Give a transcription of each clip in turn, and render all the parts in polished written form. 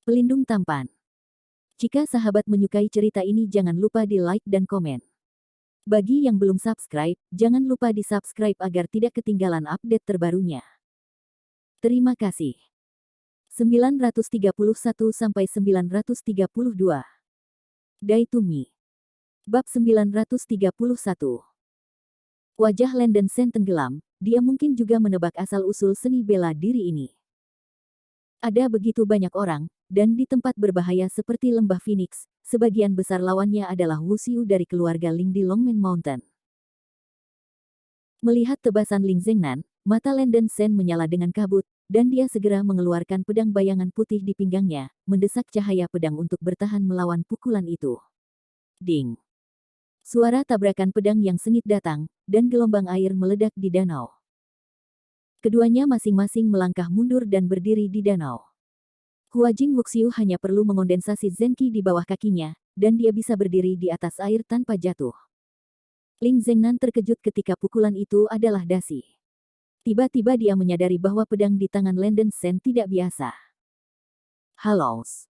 Pelindung tampan. Jika sahabat menyukai cerita ini jangan lupa di like dan komen. Bagi yang belum subscribe, jangan lupa di subscribe agar tidak ketinggalan update terbarunya. Terima kasih. 931-932. Dai to Me. Bab 931. Wajah Landon Sen tenggelam, dia mungkin juga menebak asal-usul seni bela diri ini. Ada begitu banyak orang, dan di tempat berbahaya seperti Lembah Phoenix, sebagian besar lawannya adalah Wuxiu dari keluarga Ling di Longmen Mountain. Melihat tebasan Ling Zengnan, mata Landon Sen menyala dengan kabut, dan dia segera mengeluarkan pedang bayangan putih di pinggangnya, mendesak cahaya pedang untuk bertahan melawan pukulan itu. Ding! Suara tabrakan pedang yang sengit datang, dan gelombang air meledak di danau. Keduanya masing-masing melangkah mundur dan berdiri di danau. Huajing Wuxiu hanya perlu mengondensasi Zenqi di bawah kakinya, dan dia bisa berdiri di atas air tanpa jatuh. Ling Zengnan terkejut ketika pukulan itu adalah dasi. Tiba-tiba dia menyadari bahwa pedang di tangan Landon Sen tidak biasa. Halos.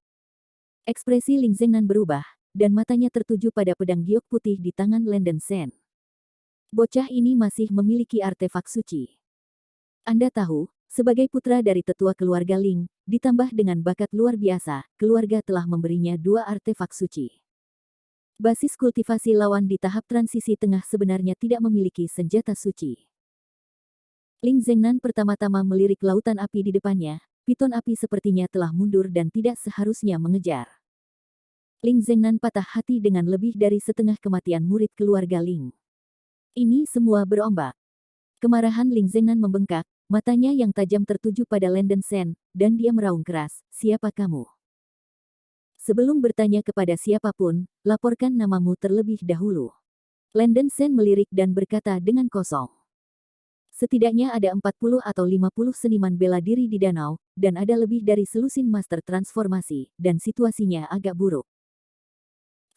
Ekspresi Ling Zengnan berubah, dan matanya tertuju pada pedang giok putih di tangan Landon Sen. Bocah ini masih memiliki artefak suci. Anda tahu, sebagai putra dari tetua keluarga Ling, ditambah dengan bakat luar biasa, keluarga telah memberinya 2 artefak suci. Basis kultivasi lawan di tahap transisi tengah sebenarnya tidak memiliki senjata suci. Ling Zengnan pertama-tama melirik lautan api di depannya, piton api sepertinya telah mundur dan tidak seharusnya mengejar. Ling Zengnan patah hati dengan lebih dari setengah kematian murid keluarga Ling. Ini semua berombak. Kemarahan Ling Zengnan membengkak, matanya yang tajam tertuju pada Landon Sen, dan dia meraung keras, "Siapa kamu? Sebelum bertanya kepada siapapun, laporkan namamu terlebih dahulu." Landon Sen melirik dan berkata dengan kosong. Setidaknya ada 40 atau 50 seniman bela diri di danau, dan ada lebih dari selusin master transformasi, dan situasinya agak buruk.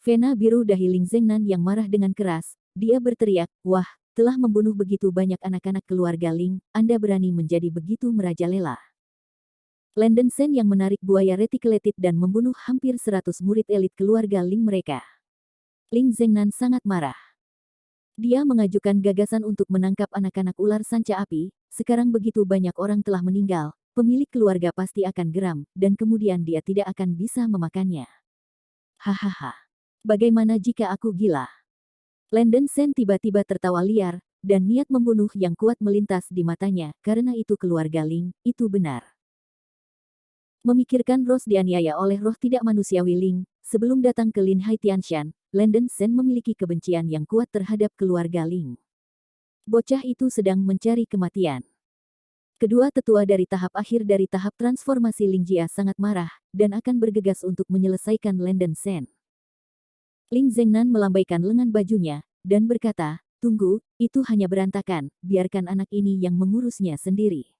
Vena biru dahi Ling Zengnan yang marah dengan keras, dia berteriak, "Wah, telah membunuh begitu banyak anak-anak keluarga Ling, Anda berani menjadi begitu merajalela." Landon Sen yang menarik buaya reticulated dan membunuh hampir 100 murid elit keluarga Ling mereka. Ling Zengnan sangat marah. Dia mengajukan gagasan untuk menangkap anak-anak ular sanca api, sekarang begitu banyak orang telah meninggal, pemilik keluarga pasti akan geram, dan kemudian dia tidak akan bisa memakannya. Hahaha. Bagaimana jika aku gila? Landon Sen tiba-tiba tertawa liar, dan niat membunuh yang kuat melintas di matanya, karena itu keluarga Ling, itu benar. Memikirkan Rose dianiaya oleh roh tidak manusiawi Ling, sebelum datang ke Lin Hai Tianshan, Landon Sen memiliki kebencian yang kuat terhadap keluarga Ling. Bocah itu sedang mencari kematian. Kedua tetua dari tahap akhir dari tahap transformasi Ling Jia sangat marah, dan akan bergegas untuk menyelesaikan Landon Sen. Ling Zengnan melambaikan lengan bajunya, dan berkata, "Tunggu, itu hanya berantakan, biarkan anak ini yang mengurusnya sendiri."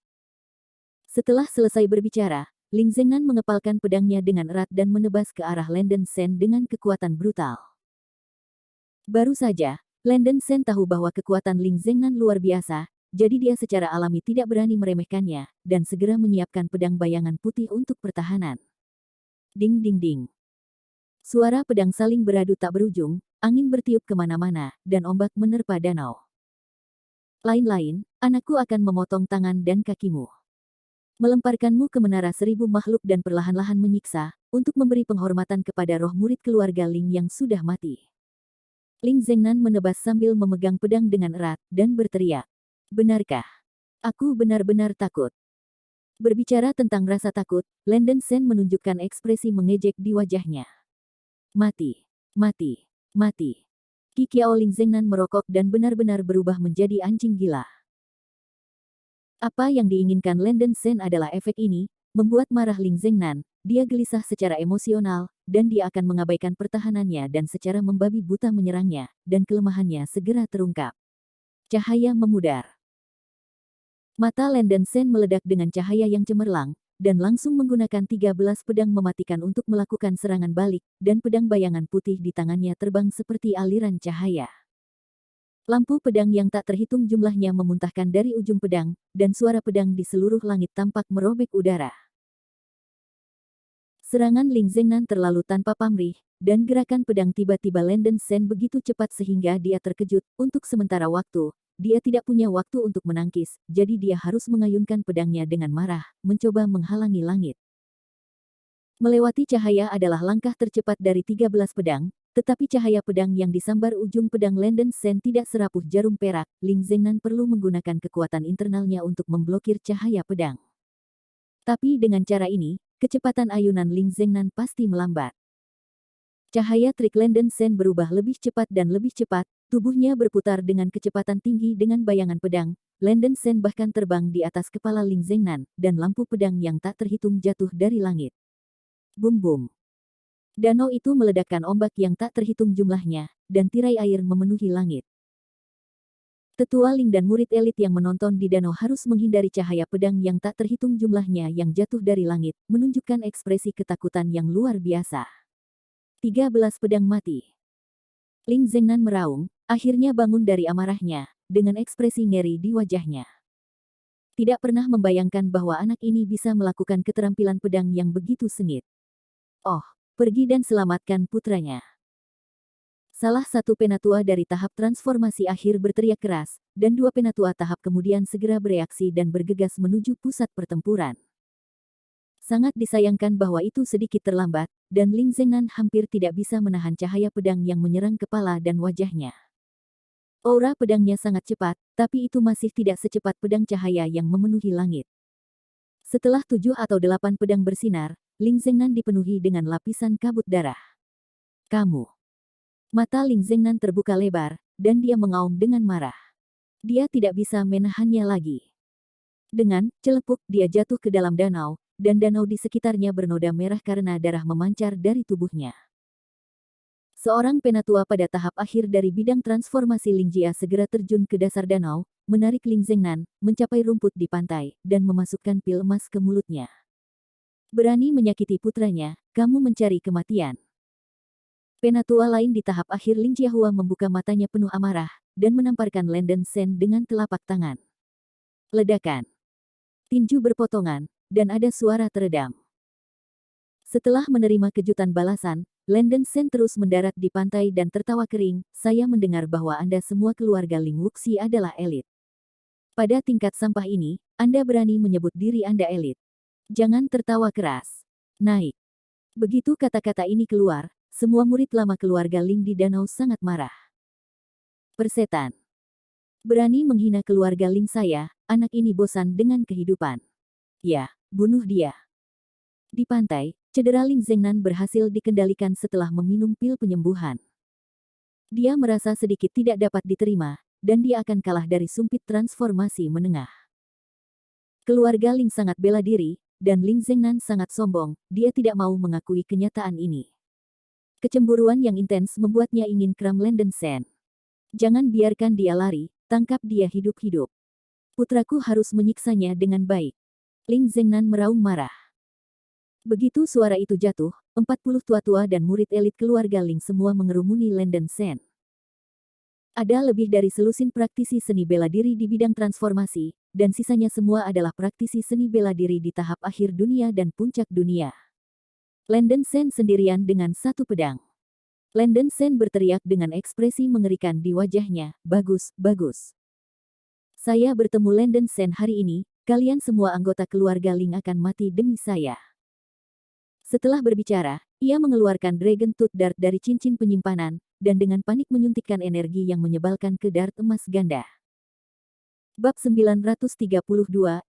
Setelah selesai berbicara, Ling Zengnan mengepalkan pedangnya dengan erat dan menebas ke arah Landon Sen dengan kekuatan brutal. Baru saja, Landon Sen tahu bahwa kekuatan Ling Zengnan luar biasa, jadi dia secara alami tidak berani meremehkannya, dan segera menyiapkan pedang bayangan putih untuk pertahanan. Ding ding ding. Suara pedang saling beradu tak berujung, angin bertiup kemana-mana, dan ombak menerpa danau. Lain-lain, anakku akan memotong tangan dan kakimu. Melemparkanmu ke menara 1000 makhluk dan perlahan-lahan menyiksa, untuk memberi penghormatan kepada roh murid keluarga Ling yang sudah mati. Ling Zengnan menebas sambil memegang pedang dengan erat, dan berteriak. "Benarkah? Aku benar-benar takut." Berbicara tentang rasa takut, Landon Sen menunjukkan ekspresi mengejek di wajahnya. "Mati, mati, mati." Qi Qiao Ling Zengnan merokok dan benar-benar berubah menjadi anjing gila. Apa yang diinginkan Landon Sen adalah efek ini, membuat marah Ling Zengnan, dia gelisah secara emosional, dan dia akan mengabaikan pertahanannya dan secara membabi buta menyerangnya, dan kelemahannya segera terungkap. Cahaya memudar. Mata Landon Sen meledak dengan cahaya yang cemerlang, dan langsung menggunakan 13 pedang mematikan untuk melakukan serangan balik, dan pedang bayangan putih di tangannya terbang seperti aliran cahaya. Lampu pedang yang tak terhitung jumlahnya memuntahkan dari ujung pedang, dan suara pedang di seluruh langit tampak merobek udara. Serangan Ling Zengnan terlalu tanpa pamrih, dan gerakan pedang tiba-tiba Landen Sen begitu cepat sehingga dia terkejut. Untuk sementara waktu, dia tidak punya waktu untuk menangkis, jadi dia harus mengayunkan pedangnya dengan marah, mencoba menghalangi langit. Melewati cahaya adalah langkah tercepat dari 13 pedang, tetapi cahaya pedang yang disambar ujung pedang Landen Sen tidak serapuh jarum perak. Ling Zengnan perlu menggunakan kekuatan internalnya untuk memblokir cahaya pedang. Tapi dengan cara ini, kecepatan ayunan Ling Zengnan pasti melambat. Cahaya trik Landen Sen berubah lebih cepat dan lebih cepat, tubuhnya berputar dengan kecepatan tinggi dengan bayangan pedang. Landen Sen bahkan terbang di atas kepala Ling Zengnan, dan lampu pedang yang tak terhitung jatuh dari langit. Bum-bum. Danau itu meledakkan ombak yang tak terhitung jumlahnya, dan tirai air memenuhi langit. Tetua Ling dan murid elit yang menonton di danau harus menghindari cahaya pedang yang tak terhitung jumlahnya yang jatuh dari langit, menunjukkan ekspresi ketakutan yang luar biasa. 13 pedang mati. Ling Zengnan meraung, akhirnya bangun dari amarahnya, dengan ekspresi ngeri di wajahnya. Tidak pernah membayangkan bahwa anak ini bisa melakukan keterampilan pedang yang begitu sengit. Oh, pergi dan selamatkan putranya. Salah satu penatua dari tahap transformasi akhir berteriak keras, dan dua penatua tahap kemudian segera bereaksi dan bergegas menuju pusat pertempuran. Sangat disayangkan bahwa itu sedikit terlambat, dan Ling Zengnan hampir tidak bisa menahan cahaya pedang yang menyerang kepala dan wajahnya. Aura pedangnya sangat cepat, tapi itu masih tidak secepat pedang cahaya yang memenuhi langit. Setelah 7 atau 8 pedang bersinar, Ling Zengnan dipenuhi dengan lapisan kabut darah. Kamu. Mata Ling Zengnan terbuka lebar, dan dia mengaum dengan marah. Dia tidak bisa menahannya lagi. Dengan celepuk dia jatuh ke dalam danau, dan danau di sekitarnya bernoda merah karena darah memancar dari tubuhnya. Seorang penatua pada tahap akhir dari bidang transformasi Ling Jia segera terjun ke dasar danau, menarik Ling Zengnan, mencapai rumput di pantai, dan memasukkan pil emas ke mulutnya. Berani menyakiti putranya, kamu mencari kematian. Penatua lain di tahap akhir Ling Jiahua membuka matanya penuh amarah, dan menamparkan Landen Sen dengan telapak tangan. Ledakan. Tinju berpotongan, dan ada suara teredam. Setelah menerima kejutan balasan, Landen Sen terus mendarat di pantai dan tertawa kering. Saya mendengar bahwa Anda semua keluarga Ling Wuxi adalah elit. Pada tingkat sampah ini, Anda berani menyebut diri Anda elit. Jangan tertawa keras. Naik. Begitu kata-kata ini keluar, semua murid lama keluarga Ling di danau sangat marah. Persetan. Berani menghina keluarga Ling saya, anak ini bosan dengan kehidupan. Ya, bunuh dia. Di pantai, cedera Ling Zengnan berhasil dikendalikan setelah meminum pil penyembuhan. Dia merasa sedikit tidak dapat diterima, dan dia akan kalah dari sumpit transformasi menengah. Keluarga Ling sangat bela diri, dan Ling Zengnan sangat sombong, dia tidak mau mengakui kenyataan ini. Kecemburuan yang intens membuatnya ingin kram Landen Sen. Jangan biarkan dia lari, tangkap dia hidup-hidup. Putraku harus menyiksanya dengan baik. Ling Zengnan meraung marah. Begitu suara itu jatuh, 40 tua-tua dan murid elit keluarga Ling semua mengerumuni Landen Sen. Ada lebih dari selusin praktisi seni bela diri di bidang transformasi, dan sisanya semua adalah praktisi seni bela diri di tahap akhir dunia dan puncak dunia. Landen Sen sendirian dengan satu pedang. Landen Sen berteriak dengan ekspresi mengerikan di wajahnya, bagus, bagus. Saya bertemu Landen Sen hari ini, kalian semua anggota keluarga Ling akan mati demi saya. Setelah berbicara, ia mengeluarkan Dragon Tooth Dart dari cincin penyimpanan, dan dengan panik menyuntikkan energi yang menyebalkan ke dart emas ganda. Bab 932,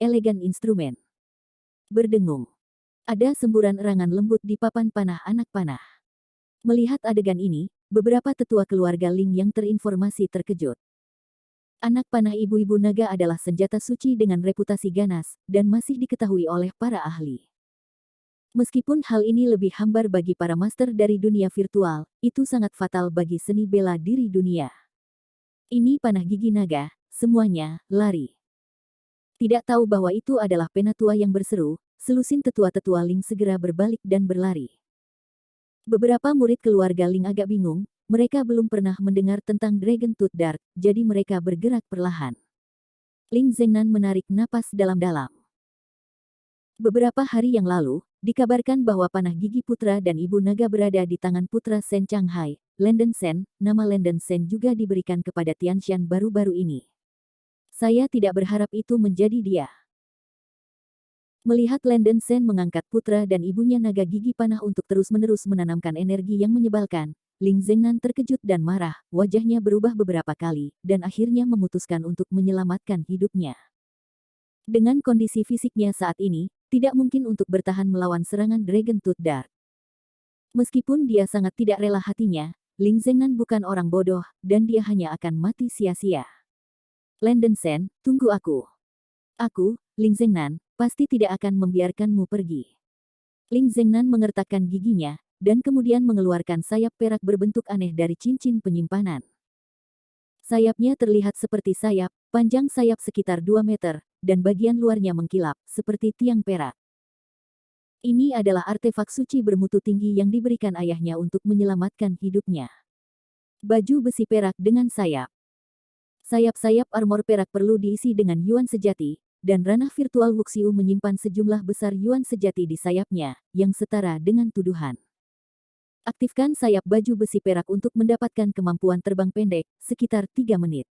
Elegan Instrumen. Berdengung. Ada semburan erangan lembut di papan panah anak panah. Melihat adegan ini, beberapa tetua keluarga Ling yang terinformasi terkejut. Anak panah ibu-ibu naga adalah senjata suci dengan reputasi ganas, dan masih diketahui oleh para ahli. Meskipun hal ini lebih hambar bagi para master dari dunia virtual, itu sangat fatal bagi seni bela diri dunia. Ini panah gigi naga, semuanya, lari. Tidak tahu bahwa itu adalah penatua yang berseru, selusin tetua-tetua Ling segera berbalik dan berlari. Beberapa murid keluarga Ling agak bingung, mereka belum pernah mendengar tentang Dragon Tooth Dart, jadi mereka bergerak perlahan. Ling Zengnan menarik napas dalam-dalam. Beberapa hari yang lalu, dikabarkan bahwa panah gigi putra dan ibu naga berada di tangan putra Sen Changhai, Landen Sen. Nama Landen Sen juga diberikan kepada Tianshan baru-baru ini. Saya tidak berharap itu menjadi dia. Melihat Landen Sen mengangkat putra dan ibunya naga gigi panah untuk terus-menerus menanamkan energi yang menyebalkan, Ling Zengnan terkejut dan marah, wajahnya berubah beberapa kali, dan akhirnya memutuskan untuk menyelamatkan hidupnya. Dengan kondisi fisiknya saat ini, tidak mungkin untuk bertahan melawan serangan Dragon Tooth Dart. Meskipun dia sangat tidak rela hatinya, Ling Zengnan bukan orang bodoh, dan dia hanya akan mati sia-sia. Landen Sen, tunggu aku. Aku, Ling Zengnan, pasti tidak akan membiarkanmu pergi. Ling Zengnan mengertakkan giginya, dan kemudian mengeluarkan sayap perak berbentuk aneh dari cincin penyimpanan. Sayapnya terlihat seperti sayap, panjang sayap sekitar 2 meter, dan bagian luarnya mengkilap, seperti tiang perak. Ini adalah artefak suci bermutu tinggi yang diberikan ayahnya untuk menyelamatkan hidupnya. Baju besi perak dengan sayap. Sayap-sayap armor perak perlu diisi dengan yuan sejati, dan ranah virtual Wuxiu menyimpan sejumlah besar yuan sejati di sayapnya, yang setara dengan tuduhan. Aktifkan sayap baju besi perak untuk mendapatkan kemampuan terbang pendek, sekitar 3 menit.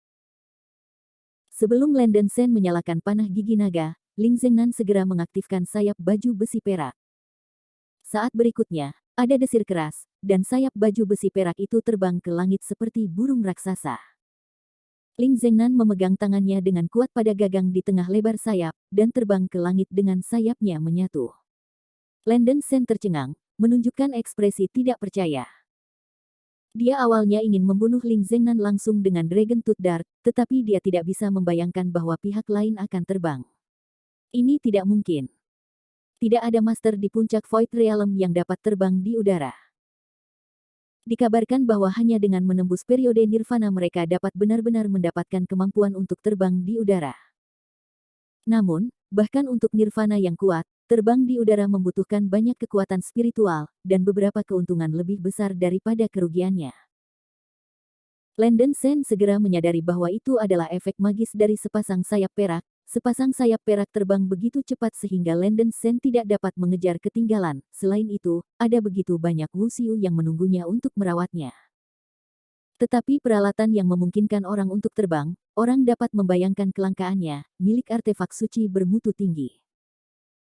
Sebelum Landen Sen menyalakan panah gigi naga, Ling Zengnan segera mengaktifkan sayap baju besi perak. Saat berikutnya, ada desir keras, dan sayap baju besi perak itu terbang ke langit seperti burung raksasa. Ling Zengnan memegang tangannya dengan kuat pada gagang di tengah lebar sayap, dan terbang ke langit dengan sayapnya menyatu. Landen Sen tercengang, menunjukkan ekspresi tidak percaya. Dia awalnya ingin membunuh Ling Zengnan langsung dengan Dragon Tooth Dart, tetapi dia tidak bisa membayangkan bahwa pihak lain akan terbang. Ini tidak mungkin. Tidak ada master di puncak Void Realm yang dapat terbang di udara. Dikabarkan bahwa hanya dengan menembus periode nirvana mereka dapat benar-benar mendapatkan kemampuan untuk terbang di udara. Namun, bahkan untuk nirvana yang kuat, terbang di udara membutuhkan banyak kekuatan spiritual, dan beberapa keuntungan lebih besar daripada kerugiannya. Landen Sen segera menyadari bahwa itu adalah efek magis dari sepasang sayap perak. Sepasang sayap perak terbang begitu cepat sehingga Landen Sen tidak dapat mengejar ketinggalan. Selain itu, ada begitu banyak Wuxiu yang menunggunya untuk merawatnya. Tetapi peralatan yang memungkinkan orang untuk terbang, orang dapat membayangkan kelangkaannya, milik artefak suci bermutu tinggi.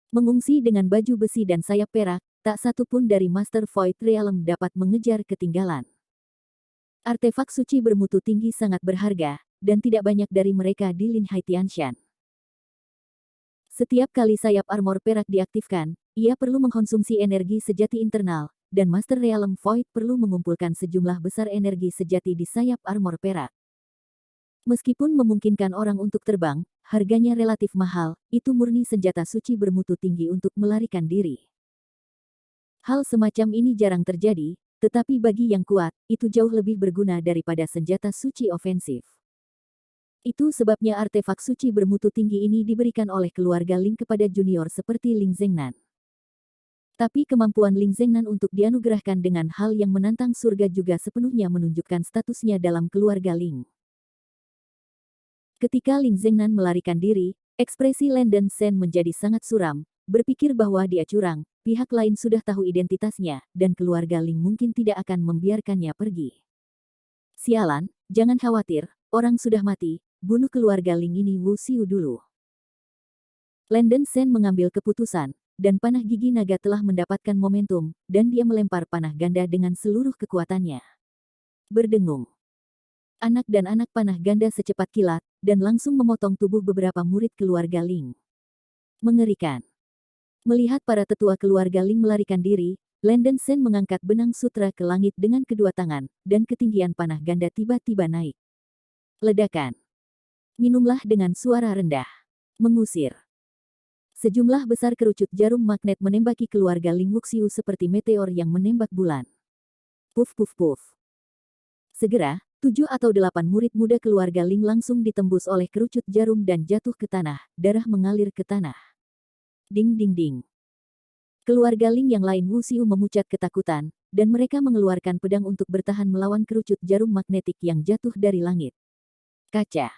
Mengungsi dengan baju besi dan sayap perak, tak satu pun dari Master Void Realm dapat mengejar ketinggalan. Artefak suci bermutu tinggi sangat berharga, dan tidak banyak dari mereka di Lin Hai Tianshan. Setiap kali sayap armor perak diaktifkan, ia perlu mengkonsumsi energi sejati internal, dan Master Realm Void perlu mengumpulkan sejumlah besar energi sejati di sayap armor perak. Meskipun memungkinkan orang untuk terbang, harganya relatif mahal, itu murni senjata suci bermutu tinggi untuk melarikan diri. Hal semacam ini jarang terjadi, tetapi bagi yang kuat, itu jauh lebih berguna daripada senjata suci ofensif. Itu sebabnya artefak suci bermutu tinggi ini diberikan oleh keluarga Ling kepada junior seperti Ling Zengnan. Tapi kemampuan Ling Zengnan untuk dianugerahkan dengan hal yang menantang surga juga sepenuhnya menunjukkan statusnya dalam keluarga Ling. Ketika Ling Zengnan melarikan diri, ekspresi Landen Sen menjadi sangat suram, berpikir bahwa dia curang, pihak lain sudah tahu identitasnya, dan keluarga Ling mungkin tidak akan membiarkannya pergi. Sialan, jangan khawatir, orang sudah mati. Bunuh keluarga Ling ini Wuxiu dulu. Landen Sen mengambil keputusan, dan panah gigi naga telah mendapatkan momentum, dan dia melempar panah ganda dengan seluruh kekuatannya. Berdengung. Anak dan anak panah ganda secepat kilat, dan langsung memotong tubuh beberapa murid keluarga Ling. Mengerikan. Melihat para tetua keluarga Ling melarikan diri, Landen Sen mengangkat benang sutra ke langit dengan kedua tangan, dan ketinggian panah ganda tiba-tiba naik. Ledakan. Minumlah dengan suara rendah. Mengusir. Sejumlah besar kerucut jarum magnet menembaki keluarga Ling Wuxiu seperti meteor yang menembak bulan. Puf puf puf. Segera, 7 atau 8 murid muda keluarga Ling langsung ditembus oleh kerucut jarum dan jatuh ke tanah, darah mengalir ke tanah. Ding ding ding. Keluarga Ling yang lain Wuxiu memucat ketakutan, dan mereka mengeluarkan pedang untuk bertahan melawan kerucut jarum magnetik yang jatuh dari langit. Kaca.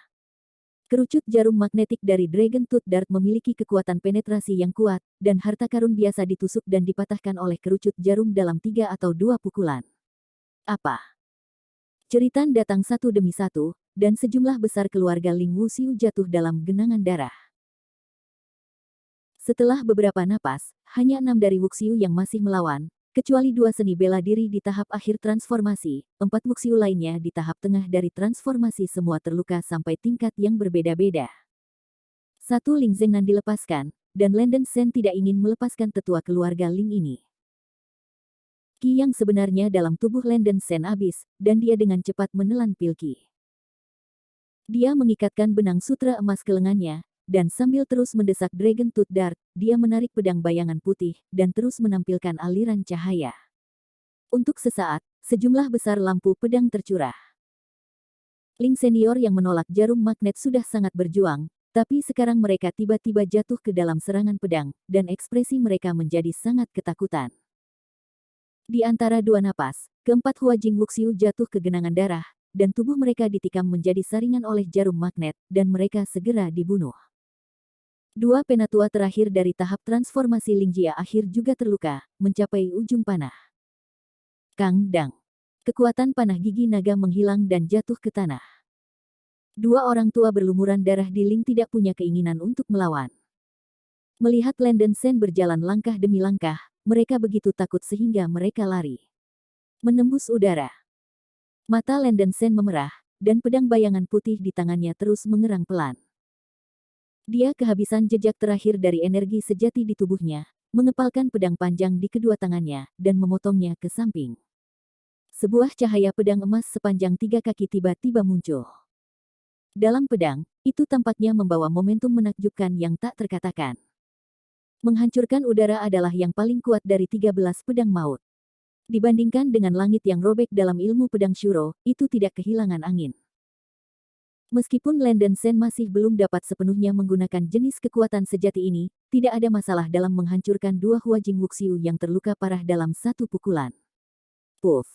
Kerucut jarum magnetik dari Dragon Tooth Dart memiliki kekuatan penetrasi yang kuat, dan harta karun biasa ditusuk dan dipatahkan oleh kerucut jarum dalam 3 atau 2 pukulan. Apa? Ceritan datang satu demi satu, dan sejumlah besar keluarga Ling Wuxiu jatuh dalam genangan darah. Setelah beberapa napas, hanya 6 dari Wuxiu yang masih melawan, kecuali 2 seni bela diri di tahap akhir transformasi, 4 Wuxiu lainnya di tahap tengah dari transformasi semua terluka sampai tingkat yang berbeda-beda. Satu Ling Zengnan dilepaskan, dan Landen Shen tidak ingin melepaskan tetua keluarga Ling ini. Qi yang sebenarnya dalam tubuh Landen Shen habis, dan dia dengan cepat menelan pil Qi. Dia mengikatkan benang sutra emas ke lengannya, dan sambil terus mendesak Dragon Tooth Dart, dia menarik pedang bayangan putih, dan terus menampilkan aliran cahaya. Untuk sesaat, sejumlah besar lampu pedang tercurah. Ling senior yang menolak jarum magnet sudah sangat berjuang, tapi sekarang mereka tiba-tiba jatuh ke dalam serangan pedang, dan ekspresi mereka menjadi sangat ketakutan. Di antara 2 napas, keempat Hua Jing Wuxiu jatuh ke genangan darah, dan tubuh mereka ditikam menjadi saringan oleh jarum magnet, dan mereka segera dibunuh. 2 penatua terakhir dari tahap transformasi Lingjia akhir juga terluka, mencapai ujung panah. Kang Dang. Kekuatan panah gigi naga menghilang dan jatuh ke tanah. 2 orang tua berlumuran darah di Ling tidak punya keinginan untuk melawan. Melihat Landen Shen berjalan langkah demi langkah, mereka begitu takut sehingga mereka lari. Menembus udara. Mata Landen Shen memerah, dan pedang bayangan putih di tangannya terus mengerang pelan. Dia kehabisan jejak terakhir dari energi sejati di tubuhnya, mengepalkan pedang panjang di kedua tangannya, dan memotongnya ke samping. Sebuah cahaya pedang emas sepanjang 3 kaki tiba-tiba muncul. Dalam pedang, itu tampaknya membawa momentum menakjubkan yang tak terkatakan. Menghancurkan udara adalah yang paling kuat dari 13 pedang maut. Dibandingkan dengan langit yang robek dalam ilmu pedang Shuro, itu tidak kehilangan angin. Meskipun Landen Shen masih belum dapat sepenuhnya menggunakan jenis kekuatan sejati ini, tidak ada masalah dalam menghancurkan 2 Hua Jing Wuxiu yang terluka parah dalam 1 pukulan. Puff.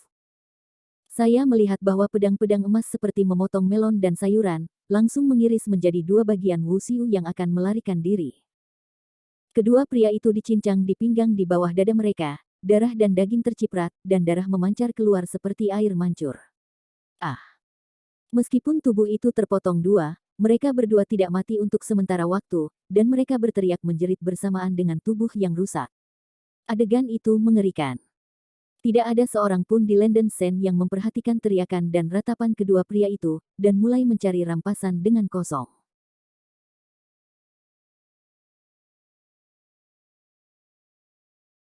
Saya melihat bahwa pedang-pedang emas seperti memotong melon dan sayuran, langsung mengiris menjadi 2 bagian Wuxiu yang akan melarikan diri. Kedua pria itu dicincang di pinggang di bawah dada mereka, darah dan daging terciprat, dan darah memancar keluar seperti air mancur. Ah! Meskipun tubuh itu terpotong 2, mereka berdua tidak mati untuk sementara waktu, dan mereka berteriak menjerit bersamaan dengan tubuh yang rusak. Adegan itu mengerikan. Tidak ada seorang pun di Landen Shen yang memperhatikan teriakan dan ratapan kedua pria itu, dan mulai mencari rampasan dengan kosong.